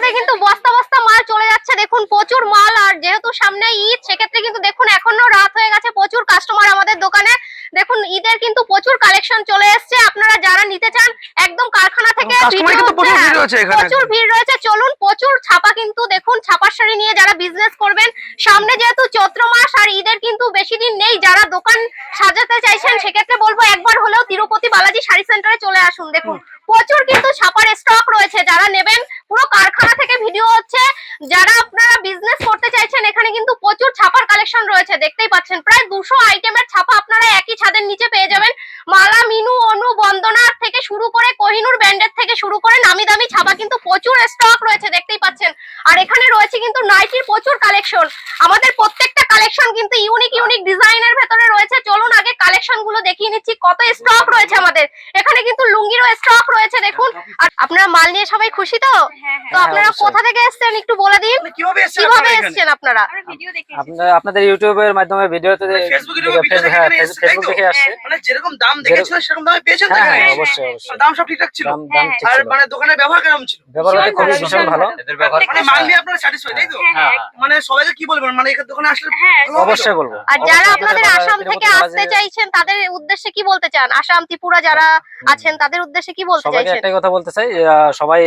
করে কিন্তু বস্তা বস্তা মাল চলে যাচ্ছে, দেখুন প্রচুর মাল। আর যেহেতু সামনে ঈদ, সেক্ষেত্রে কিন্তু দেখুন এখনো রাত হয়ে গেছে, প্রচুর কাস্টমার আমাদের দোকানে। দেখুন ঈদের কিন্তু প্রচুর কালেকশন চলে এসছে, আপনারা যারা নিতে চান একদম কারখানা থেকে প্রচুর ভিড় রয়েছে। চলুন, প্রচুর ছাপা কিন্তু দেখুন, ছাপার শাড়ি নিয়ে যারা বিজনেস করবেন, সামনে যেহেতু চৈত্র মাস আর ঈদের কিন্তু বেশি দিন নেই, যারা দোকান সাজাতে চাইছেন সেক্ষেত্রে বলবো একবার হলেও তিরুপতি বালাজি শাড়ি সেন্টারে চলে আসুন। দেখুন প্রচুর কিন্তু ছাপার স্টক রয়েছে, যারা নেবেন পুরো কারখানা থেকে ভিডিও হচ্ছে। যারা আপনারা বিজনেস করতে চাইছেন, এখানে কিন্তু প্রচুর ছাপার কালেকশন রয়েছে, দেখতেই পাচ্ছেন প্রায় 200 আইটেমের ছাপা আপনারা একই ছাদের নিচে পেয়ে যাবেন। মালা, মিনু, অনু, বন্দনার থেকে শুরু করে কোহিনুর ব্র্যান্ডের থেকে শুরু করে নামি দামি ছাপা কিন্তু প্রচুর স্টক রয়েছে, দেখতেই পাচ্ছেন। আর এখানে রয়েছে কিন্তু নাইটির প্রচুর কালেকশন। আমাদের প্রত্যেকটা কালেকশন কিন্তু ইউনিক ইউনিক ডিজাইনের ভেতরে রয়েছে। চলুন আগে কালেকশন গুলো দেখিয়ে নিচ্ছি কত স্টক রয়েছে আমাদের এখানে। কিন্তু লুঙ্গিরও স্টক রয়েছে দেখুন। আর আপনারা মাল নিয়ে সবাই খুশি তো? তো আপনারা কোথা থেকে এসেছেন একটু বলে দিন, কিভাবে এসেছেন আপনারা? আপনাদের ইউটিউবের মাধ্যমে ভিডিওতে, ফেসবুক দেখে আসছে, মানে যেরকম দাম দেখেছিল সেরকম দামে পেয়েছেন তো? হ্যাঁ অবশ্যই অবশ্যই, দাম সব ঠিকঠাক ছিল। আর মানে দোকানের ব্যবহার কেমন ছিল? ব্যবহার খুবই ভীষণ ভালো। মানে মাল নিয়ে আপনারা স্যাটিসফাইড তাই তো? মানে সবাইকে কি বলবেন, মানে এখানে দোকানে আসলে? অবশ্যই বলবো। আর যারা আপনাদের আসাম থেকে আসতে চাইছেন তাদের উদ্দেশ্যে কি বলতে চান? আসাম, ত্রিপুরা যারা আছেন তাদের উদ্দেশ্যে কি বলতে চাইছেন? একটাই কথা বলতে চাই, সবাই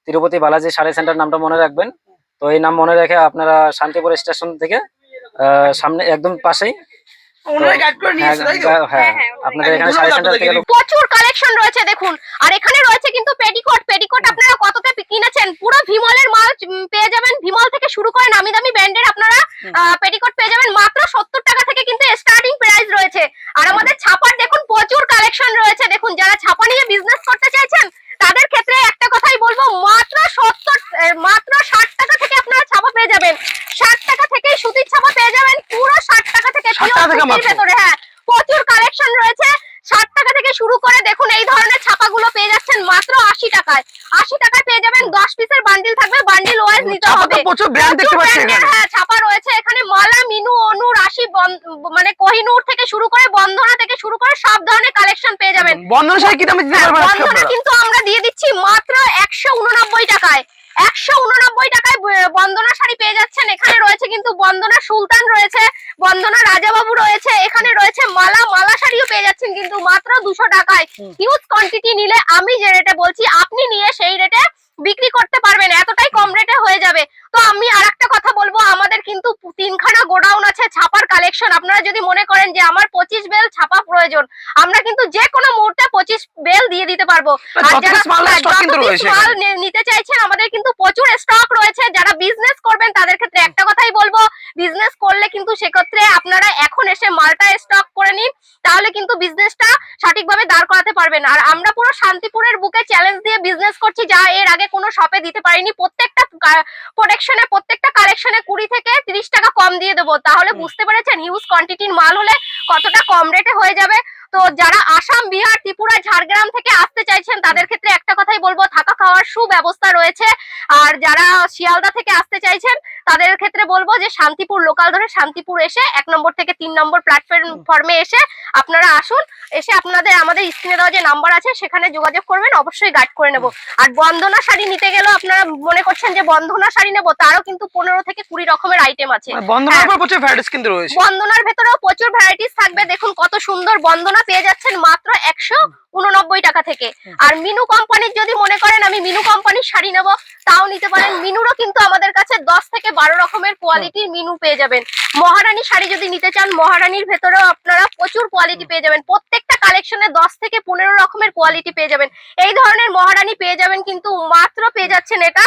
তিরুপতি বালাজি শাড়ি সেন্টার নামটা মনে রাখবেন। তো এই নাম মনে রেখে আপনারা শান্তিপুর স্টেশন থেকে সামনে একদম পাশেই প্রচুর কালেকশন রয়েছে দেখুন। আর এখানে রয়েছে কিন্তু পেটিকোট। পেটিকোট আপনারা কততে কিনেছেন? পুরো ভিমলের মাল পেয়ে যাবেন, ভিমল থেকে শুরু করে নামি দামি ব্র্যান্ডের আপনারা পেটিকোট পেয়ে যাবেন মাত্র 70 টাকা থেকে কিন্তু স্টার্টিং প্রাইস রয়েছে। আর আমাদের ছাপার দেখুন প্রচুর কালেকশন রয়েছে দেখুন। যারা ছাপা নিয়ে বিজনেস করতে চাইছেন তাদের ক্ষেত্রে একটা কথাই বলবো, মাত্র 60 টাকা থেকে আপনারা ছাপা পেয়ে যাবেন। 60 টাকা থেকেই সুতির ছাপা পেয়ে যাবেন, পুরো 60 টাকা থেকে ভেতরে। হ্যাঁ প্রচুর কালেকশন রয়েছে। 60 টাকা থেকে শুরু করে দেখুন এই ধরনের ছাপাগুলো পেয়ে যাচ্ছেন মাত্র 80 টাকায়। 80 টাকায় পেয়ে যাবেন, 10 পিসের বান্ডিল থাকবে, বান্ডিল ওয়াইজ নিতে হবে। হ্যাঁ ছাপা রয়েছে এখানে মালা, মিনু, অনু, রাশি, মানে কোহিনুর থেকে শুরু করে বন্দনা থেকে শুরু করে সব ধরনের কালেকশন পেয়ে যাবেন। বন্দনা কিন্তু আমরা দিয়ে দিচ্ছি মাত্র 189 টাকায়। 189 টাকায় বন্দনা শাড়ি পেয়ে যাচ্ছেন। এখানে রয়েছে কিন্তু বন্দনা সুলতান রয়েছে, বন্দনা রাজাবাবু রয়েছে, এখানে রয়েছে মালা শাড়িও পেয়ে যাচ্ছেন কিন্তু মাত্র 200 টাকায়। হিউজ কোয়ান্টিটি নিলে আমি যে রেটে বলছি আপনি নিয়ে সেই রেটে বিক্রি করতে পারবেন, এতটাই কম রেটে হয়ে যাবে। তো আমি আরেকটা কথা বলবো, আমাদের কিন্তু 3খানা গোডাউন আছে ছাপার কালেকশন। আপনারা যদি মনে করেন যে আমার 25 বেল ছাপা প্রয়োজন, আমরা কিন্তু যে কোনো মুহূর্তে 25 বেল দিয়ে দিতে পারবো। আর যারা মাল নিতে চাইছেন আমাদের কিন্তু প্রচুর স্টক রয়েছে। যারা বিজনেস করবেন তাদের ক্ষেত্রে একটা কথাই বলবো, বিজনেস করলে কিন্তু সেক্ষেত্রে আপনারা এখন এসে মালটা স্টক করে নিন, তাহলে কিন্তু বিজনেসটা সঠিকভাবে দাঁড় করাতে পারবেন। আর আমরা পুরো শান্তিপুরের বুকে চ্যালেঞ্জ দিয়ে বিজনেস করছি, যা এর আগে কোনো শপে দিতে পারিনি। প্রত্যেকটা প্রোডাকশনে, প্রত্যেকটা কালেকশনে 20 থেকে 30 টাকা কম দিয়ে দেবো। তাহলে বুঝতে পেরেছেন হিউজ কোয়ান্টিটির মাল হলে কতটা কম রেটে হয়ে যাবে। তো যারা আসাম, বিহার, ত্রিপুরা, ঝাড়গ্রাম থেকে আসতে চাইছেন তাদের ক্ষেত্রে একটা কথাই বলবো, থাকা খাওয়ার সুব্যবস্থা রয়েছে। আর যারা শিয়ালদা থেকে আসতে চাইছেন তাদের ক্ষেত্রে বলবো যে শান্তিপুর লোকাল ধরে শান্তিপুর এসে 1 নম্বর থেকে 3 নম্বর প্ল্যাটফর্মে এসে আপনারা আসুন। এসে আপনাদের আমাদের স্ক্রিনে দেওয়া যে নাম্বার আছে সেখানে যোগাযোগ করবেন, অবশ্যই গাইড করে নেব। আর বন্দনা শাড়ি নিতে গেলেও আপনারা মনে করছেন যে বন্দনা শাড়ি নেব, তারও কিন্তু 15 থেকে 20 রকমের আইটেম আছে। বন্দনার ভেতরেও প্রচুর ভ্যারাইটিস থাকবে। দেখুন কত সুন্দর বন্দনা পেয়ে যাচ্ছেন মাত্র 189 টাকা থেকে। আর মিনু কোম্পানির যদি মনে করেন আমি মিনু কোম্পানির শাড়ি নেব, তাও নিতে পারেন। মিনুরও কিন্তু আমাদের কাছে 10 থেকে 12 রকমের কোয়ালিটির মিনু পেয়ে যাবেন। মহারানী শাড়ি যদি নিতে চান, মহারানীর ভেতরেও আপনারা প্রচুর কোয়ালিটি পেয়ে যাবেন। প্রত্যেকটা কালেকশনে 10 থেকে 15 রকমের কোয়ালিটি পেয়ে যাবেন। এই ধরনের মহারানী পেয়ে যাবেন কিন্তু মাত্র পেয়ে যাচ্ছেন এটা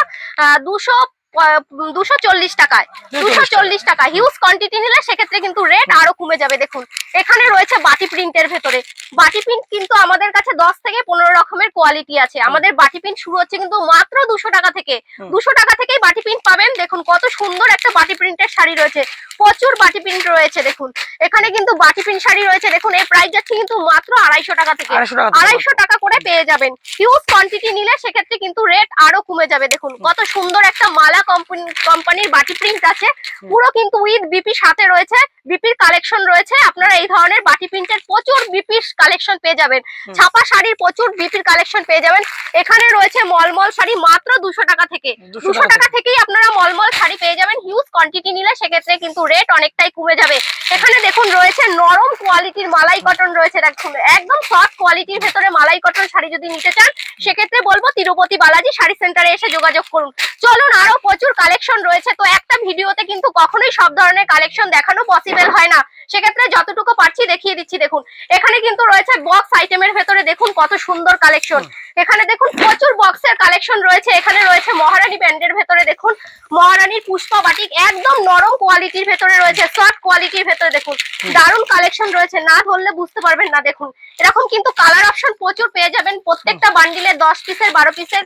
240 টাকায়। 240 টাকা। হিউজ কোয়ান্টিটি নিলে সেক্ষেত্রে কিন্তু রেট আরো কমে যাবে। দেখুন এখানে রয়েছে বাটি প্রিন্টের ভেতরে। বাটি প্রিন্ট কিন্তু আমাদের কাছে 10 থেকে 15 রকমের কোয়ালিটি আছে। আমাদের বাটি প্রিন্ট শুরু হচ্ছে কিন্তু মাত্র 200 টাকা থেকে। 200 টাকা থেকেই বাটি প্রিন্ট পাবেন। দেখুন কত সুন্দর একটা বাটি প্রিন্টের শাড়ি রয়েছে, প্রচুর বাটি প্রিন্ট রয়েছে। দেখুন এখানে কিন্তু বাটি প্রিন্ট শাড়ি রয়েছে। দেখুন এই প্রাইস যাচ্ছে কিন্তু মাত্র 250 টাকা থেকে। 250 টাকা করে পেয়ে যাবেন। হিউজ কোয়ান্টিটি নিলে সেক্ষেত্রে কিন্তু রেট আরো কমে যাবে। দেখুন কত সুন্দর একটা মালা কোম্পানির বাটি প্রিন্ট আছে, পুরো কিন্তু উইথ বিপি সাথে রয়েছে, বিপির কালেকশন রয়েছে। আপনারা এই ধরনের বাটি প্রিন্টের প্রচুর বিপির কালেকশন পেয়ে যাবেন, ছাপা শাড়ির প্রচুর বিপির কালেকশন পেয়ে যাবেন। এখানে রয়েছে মলমল শাড়ি মাত্র 200 টাকা থেকে, 200 টাকা থেকেই আপনারা মলমল শাড়ি পেয়ে যাবেন। হিউজ কোয়ান্টিটি নিলে সেক্ষেত্রে কিন্তু রেট অনেকটাই কমে যাবে। এখানে দেখুন রয়েছে নরম কোয়ালিটির মালাই কটন রয়েছে, দেখুন একদম সফট কোয়ালিটির ভেতরে মালাই কটন শাড়ি যদি নিতে চান সেক্ষেত্রে বলবো তিরুপতি বালাজি শাড়ি সেন্টারে এসে যোগাযোগ করুন। চলুন, আরো প্রচুর কালেকশন রয়েছে, তো একটা ভিডিওতে কিন্তু কখনোই সব ধরনের কালেকশন দেখানো পসিবল হয় না, সেক্ষেত্রে যতটুকু পারছি দেখিয়ে দিচ্ছি। দেখুন এখানে কিন্তু রয়েছে বক্স আইটেমের ভেতরে, দেখুন কত সুন্দর কালেকশন। এখানে দেখুন প্রচুর বক্সের কালেকশন রয়েছে। এখানে রয়েছে মহারানী ব্র্যান্ডের ভেতরে, দেখুন মহারানীর পুষ্পা বাটিক একদম নরম কোয়ালিটির ভেতরে রয়েছে, সফট কোয়ালিটির ভেতরে দেখুন দারুণ কালেকশন রয়েছে, না ধরলে বুঝতে পারবেন না। দেখুন এরকম কিন্তু কালার অপশন প্রচুর পেয়ে যাবেন, প্রত্যেকটা বান্ডিলে 10 পিসের 12 পিসের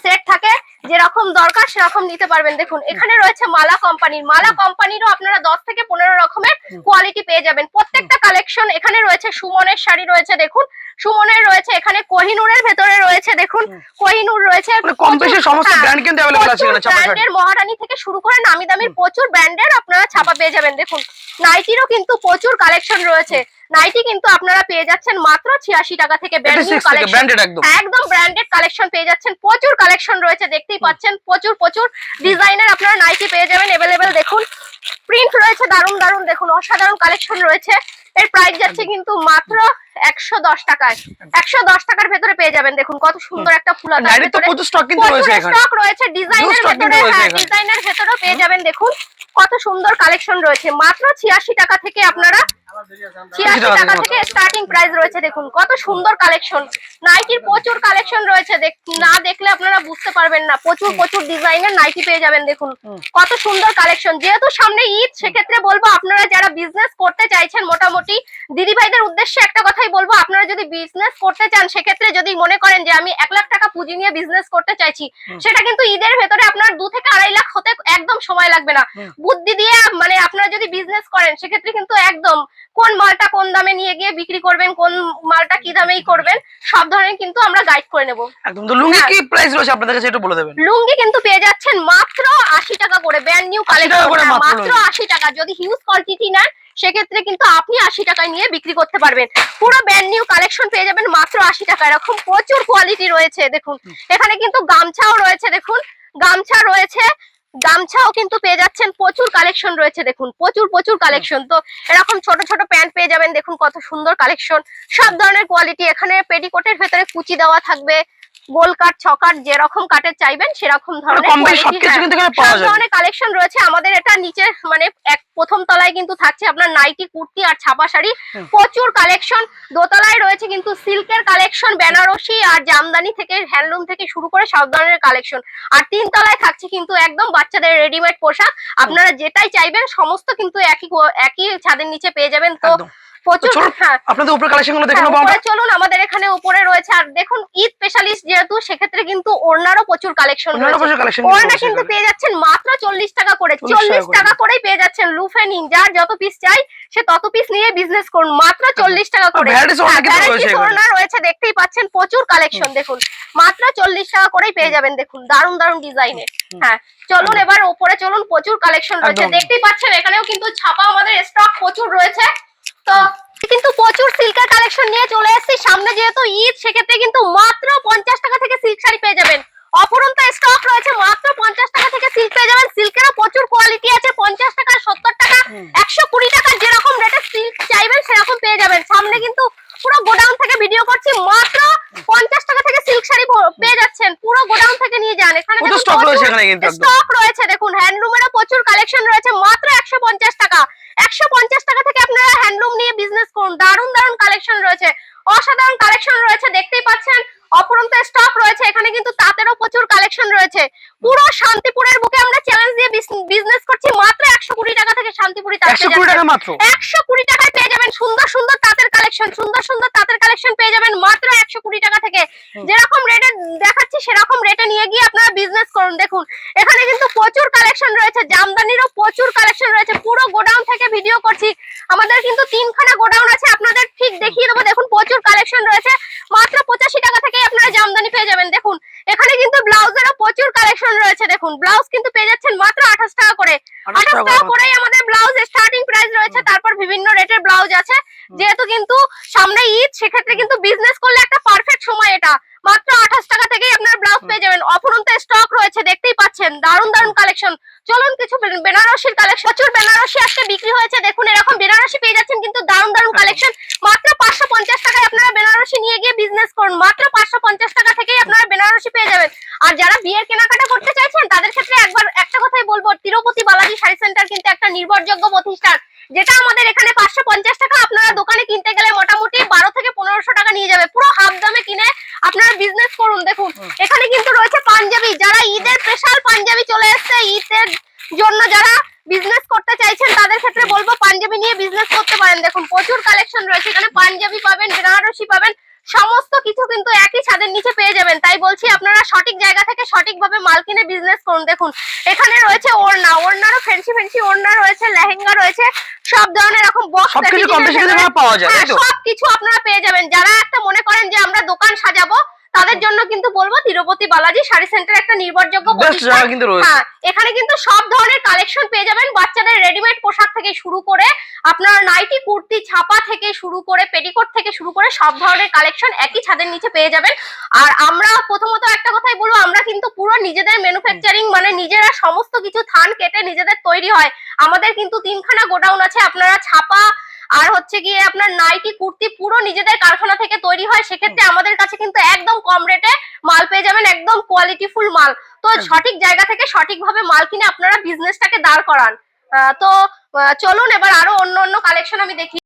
সেট থাকে, যেরকম দরকার সেরকম নিতে পারবেন। দেখুন এখানে রয়েছে মালা কোম্পানিরও আপনারা 10 থেকে 15 রকমের কোয়ালিটি পেয়ে যাবেন, প্রত্যেকটা কালেকশন। এখানে রয়েছে সুমনের শাড়ি রয়েছে, দেখুন সুমনের রয়েছে, এখানে কোহিনুরের ভেতরে রয়েছে, দেখুন কোহিনুর রয়েছে, কম বেশি সমস্ত ব্র্যান্ড কিন্তু अवेलेबल আছে এখানে, ছাপা শাড়ি ব্র্যান্ডের মহারানী থেকে শুরু করে নামি দামি প্রচুর ব্র্যান্ডের আপনারা ছাপা পেয়ে যাবেন। দেখুন নাইটিরও কিন্তু প্রচুর কালেকশন রয়েছে, নাইটি কিন্তু আপনারা পেয়ে যাচ্ছেন মাত্র 86 টাকা থেকে, একদম ব্র্যান্ডেড কালেকশন পেয়ে যাচ্ছেন, প্রচুর কালেকশন রয়েছে, দেখতেই পাচ্ছেন প্রচুর ডিজাইনের আপনারা নাইটি পেয়ে যাবেন अवेलेबल। দেখুন প্রিন্ট রয়েছে দারুণ দারুণ, দেখুন অসাধারণ কালেকশন রয়েছে। এর প্রাইস যাচ্ছে কিন্তু মাত্র 110 টাকায়, 110 টাকার ভেতরে পেয়ে যাবেন। দেখুন কত সুন্দর একটা ফুলাতা স্টক রয়েছে, ডিজাইনের ভেতরে, হ্যাঁ ডিজাইনের ভেতরেও পেয়ে যাবেন। দেখুন কত সুন্দর কালেকশন রয়েছে, মাত্র 86 টাকা থেকে আপনারা 86 টাকা থেকে স্টার্টিং প্রাইস রয়েছে। দেখুন কত সুন্দর কালেকশন, নাইটির প্রচুর কালেকশন রয়েছে, না দেখলে আপনারা বুঝতে পারবেন না, প্রচুর ডিজাইনের নাইটি পেয়ে যাবেন। দেখুন কত সুন্দর কালেকশন, যেহেতু সামনে ঈদ সেক্ষেত্রে বলবো আপনারা যারা বিজনেস করতে চাইছেন, মোটামুটি দিদি ভাইদের উদ্দেশ্যে একটা কথাই বলবো, আপনারা যদি বিজনেস করতে চান সেক্ষেত্রে যদি মনে করেন যে আমি 1 লাখ টাকা পুঁজি নিয়ে বিজনেস করতে চাইছি, সেটা কিন্তু ঈদের ভেতরে আপনার 2 থেকে 2.5 লাখ হতে একদম সময় লাগবে না। বুদ্ধি দিয়ে মানে আপনারা যদি বিজনেস করেন সেক্ষেত্রে কিন্তু একদম কোন মালটা কোন দামে নিয়ে গিয়ে বিক্রি করবেন, কোন মালটা কি দামেই করবেন, সব ধরনের কিন্তু আমরা গাইড করে নেব। একদম। তো লুঙ্গি কি প্রাইস রয়েছে আপনাদের কাছে একটু বলে দেবেন? লুঙ্গি কিন্তু পেয়ে যাচ্ছেন মাত্র 80 টাকা করে, ব্র্যান্ড নিউ কালেকশন, মাত্র 80 টাকা। যদি হিউজ কোয়ান্টিটি নেন সেক্ষেত্রে কিন্তু আপনি 80 টাকায় নিয়ে বিক্রি করতে পারবেন। পুরো ব্র্যান্ড নিউ কালেকশন পেয়ে যাবেন মাত্র 80 টাকা। এরকম প্রচুর কোয়ালিটি রয়েছে। দেখুন এখানে কিন্তু গামছাও রয়েছে, দেখুন গামছা রয়েছে, গামছাও কিন্তু পেয়ে যাচ্ছেন, প্রচুর কালেকশন রয়েছে। দেখুন প্রচুর কালেকশন। তো এরকম ছোট ছোট প্যান্ট পেয়ে যাবেন, দেখুন কত সুন্দর কালেকশন, সব ধরনের কোয়ালিটি। এখানে পেটিকোটের ভেতরে কুচি দেওয়া থাকবে, গোল কাট ছকাট যেরকম কাটের চাইবেন সেরকম ধরনের কালেকশন রয়েছে। আমাদের এটা নিচে মানে প্রথম তলায় কিন্তু থাকছে আপনার নাইটি, কুর্তি আর ছাপা শাড়ি, প্রচুর কালেকশন। দোতলায় রয়েছে কিন্তু সিল্কের কালেকশন, বেনারসি আর জামদানি থেকে, হ্যান্ডলুম থেকে শুরু করে সব ধরনের কালেকশন। আর 3 তলায় থাকছে কিন্তু একদম বাচ্চাদের রেডিমেড পোশাক, আপনারা যেটাই চাইবেন সমস্ত কিন্তু একই ছাদের নিচে পেয়ে যাবেন। তো চলুন আমাদের এখানে উপরে রয়েছে। আর দেখুন ঈদ স্পেশালিস্ট যেহেতু সেক্ষেত্রে কিন্তু ওড়নারও প্রচুর কালেকশন রয়েছে। ওড়না কিন্তু পেয়ে যাচ্ছেন মাত্র 40 টাকা করে, 40 টাকা করেই পেয়ে যাচ্ছেন। লুফেনিং যার যত পিস চাই সে তত পিস নিয়ে বিজনেস করুন, মাত্র 40 টাকা করে। ওড়না রয়েছে দেখতেই পাচ্ছেন, প্রচুর কালেকশন। দেখুন মাত্র 40 টাকা করেই পেয়ে যাবেন। দেখুন দারুণ ডিজাইনের। হ্যাঁ চলুন এবার উপরে চলুন, প্রচুর কালেকশন রয়েছে দেখতেই পাচ্ছেন। এখানেও কিন্তু ছাপা আমাদের স্টক প্রচুর রয়েছে। তো কিন্তু প্রচুর সিল্কের কালেকশন নিয়ে চলে এসেছি, সামনে যেহেতু ঈদ সেক্ষেত্রে কিন্তু মাত্র 50 টাকা থেকে সিল্ক শাড়ি পেয়ে যাবেন। অপরন্ত স্টক রয়েছে, মাত্র 50 টাকা থেকে সিল্ক পেয়ে যাবেন। সিল্কেরও প্রচুর কোয়ালিটি আছে, 50 টাকা, 70 টাকা, 120 টাকা, যেরকম রেটে সিল্ক চাইবেন সেরকম পেয়ে যাবেন। সামনে কিন্তু পুরো গোডাউন থেকে ভিডিও করছি, মাত্র 50 টাকা থেকে সিল্ক শাড়ি পেয়ে যাচ্ছেন। পুরো গোডাউন থেকে নিয়ে যান, এখানে স্টক রয়েছে। দেখুন হ্যান্ডলুমেরও প্রচুর কালেকশন রয়েছে, মাত্র 150 টাকা। 150 টাকা থেকে আপনারা হ্যান্ডলুম নিয়ে বিজনেস করুন, দারুণ কালেকশন রয়েছে, অসাধারণ কালেকশন রয়েছে দেখতেই পাচ্ছেন। অপরন্ত স্টক রয়েছে, এখানে কিন্তু তাঁতেরও প্রচুর কালেকশন রয়েছে। পুরো শান্তিপুরের বুকে আমরা চ্যালেঞ্জ দিয়ে বিজনেস করছি, মাত্র 120 টাকা থেকে শান্তিপুরি তাঁত 120 টাকায় পেয়ে যাবেন। সুন্দর তাঁতের কালেকশন, সুন্দর তাঁতের কালেকশন পেয়ে যাবেন মাত্র 120 টাকা থেকে। যেরকম রেটে দেখাচ্ছি সেরকম রেটে নিয়ে গিয়ে আপনারা বিজনেস করুন। দেখুন এখানে কিন্তু প্রচুর কালেকশন রয়েছে, জামদানিরও প্রচুর কালেকশন রয়েছে। পুরো গোডাউন থেকে ভিডিও করছি, আমাদের কিন্তু 3খানা গোডাউন আছে, আপনাদের ঠিক দেখিয়ে দেবো। দেখুন প্রচুর কালেকশন রয়েছে, মাত্র 85 টাকা থেকে আপনারা জামদানি পেয়ে যাবেন। দেখুন এখানে কিন্তু ব্লাউজেরও প্রচুর কালেকশন রয়েছে। দেখুন ব্লাউজ কিন্তু পেয়ে যাচ্ছেন মাত্র 28 টাকা করে। 28 টাকা করেই আমাদের ব্লাউজ স্টার্টিং প্রাইস রয়েছে। তারপর বিভিন্ন রেটের ব্লাউজ আছে। যেহেতু কিন্তু সামনে ঈদ, সেক্ষেত্রে কিন্তু বিজনেস করলে একটা পারফেক্ট সময় এটা। মাত্র 28 টাকা থেকেই আপনারা ব্লাউজ পেয়ে যাবেন। অফুরন্ত স্টক রয়েছে, দেখতেই পাচ্ছেন দারুণ দারুণ কালেকশন। চলুন কিছু বেনারসির কালেকশন, প্রচুর বেনারসি আজকে বিক্রি হয়েছে। দেখুন এরকম বেনারসি পেয়ে যাচ্ছেন কিন্তু দারুণ দারুণ কালেকশন। মাত্র 550 টাকায় আপনারা বেনারসি নিয়ে গিয়ে বিজনেস করুন। মাত্র 550 টাকা থেকেই আপনারা বেনারসি পেয়ে যাবেন। আর যারা বিয়ের কেনাকাটা করতে চাইছেন তাদের ক্ষেত্রে একবার একটা কথাই বলবো, তিরুপতি বালাজি শাড়ি সেন্টার কিন্তু একটা নির্ভরযোগ্য প্রতিষ্ঠান। যেটা আমাদের এখানে 550 টাকা আপনারা দোকানে কিনতে গেলে মোটামুটি 12 থেকে 1500 টাকা নিয়ে যাবে। পুরো হাফ দামে কিনে আপনারা বিজনেস করুন। দেখুন এখানে কিন্তু রয়েছে পাঞ্জাবি, যারা ঈদের স্পেশাল পাঞ্জাবি চলে এসেছে, ঈদের জন্য যারা বিজনেস করতে চাইছেন তাদের ক্ষেত্রে বলবো পাঞ্জাবি নিয়ে বিজনেস করতে পারেন। দেখুন প্রচুর কালেকশন রয়েছে এখানে, পাঞ্জাবি পাবেন, বেনারসি পাবেন, সমস্ত কিছু কিন্তু একই ছাদের নিচে পেয়ে যাবেন। তাই বলছি আপনারা সঠিক জায়গা থেকে সঠিকভাবে মাল কিনে বিজনেস করুন। দেখুন এখানে রয়েছে ওড়না, ওড়নারও ফ্যান্সি ফ্যান্সি ওড়না রয়েছে, লেহেঙ্গা রয়েছে, সব ধরনের এরকম বক্স সবকিছু কম বেশি কিন্তু পাওয়া যায়, তাই তো? সবকিছু আপনারা পেয়ে যাবেন। যারা একটা মনে করেন যে আমরা দোকান সাজাবো, তাদের জন্য কিন্তু বলবো তিরুপতি বালাজি শাড়ি সেন্টার একটা নির্ভরযোগ্য প্রতিষ্ঠান। হ্যাঁ, এখানে কিন্তু সব ধরনের কালেকশন পেয়ে যাবেন। বাচ্চাদের রেডিমেড পোশাক থেকে শুরু করে আপনার নাইটি, কুর্তি, ছাপা থেকে শুরু করে পেটিকোট থেকে শুরু করে সব ধরনের কালেকশন একই ছাদের নিচে পেয়ে যাবেন। আর আমরা প্রথমত একটা কথাই বলবো, আমরা কিন্তু পুরো নিজেদের ম্যানুফ্যাকচারিং, মানে নিজেরা সমস্ত কিছু থান কেটে নিজেদের তৈরি হয়। আমাদের কিন্তু 3খানা গোডাউন আছে। আপনারা ছাপা আর হচ্ছে গিয়ে আপনার নাইটি, কুর্তি পুরো নিজেদের কারখানা থেকে তৈরি হয়। সেক্ষেত্রে আমাদের কাছে কিন্তু একদম কম রেটে মাল পেয়ে যাবেন, একদম কোয়ালিটিফুল মাল। তো সঠিক জায়গা থেকে সঠিকভাবে মাল কিনে আপনারা বিজনেসটাকে দাঁড় করান। তো চলুন এবার আরো অন্য অন্য কালেকশন আমি দেখি।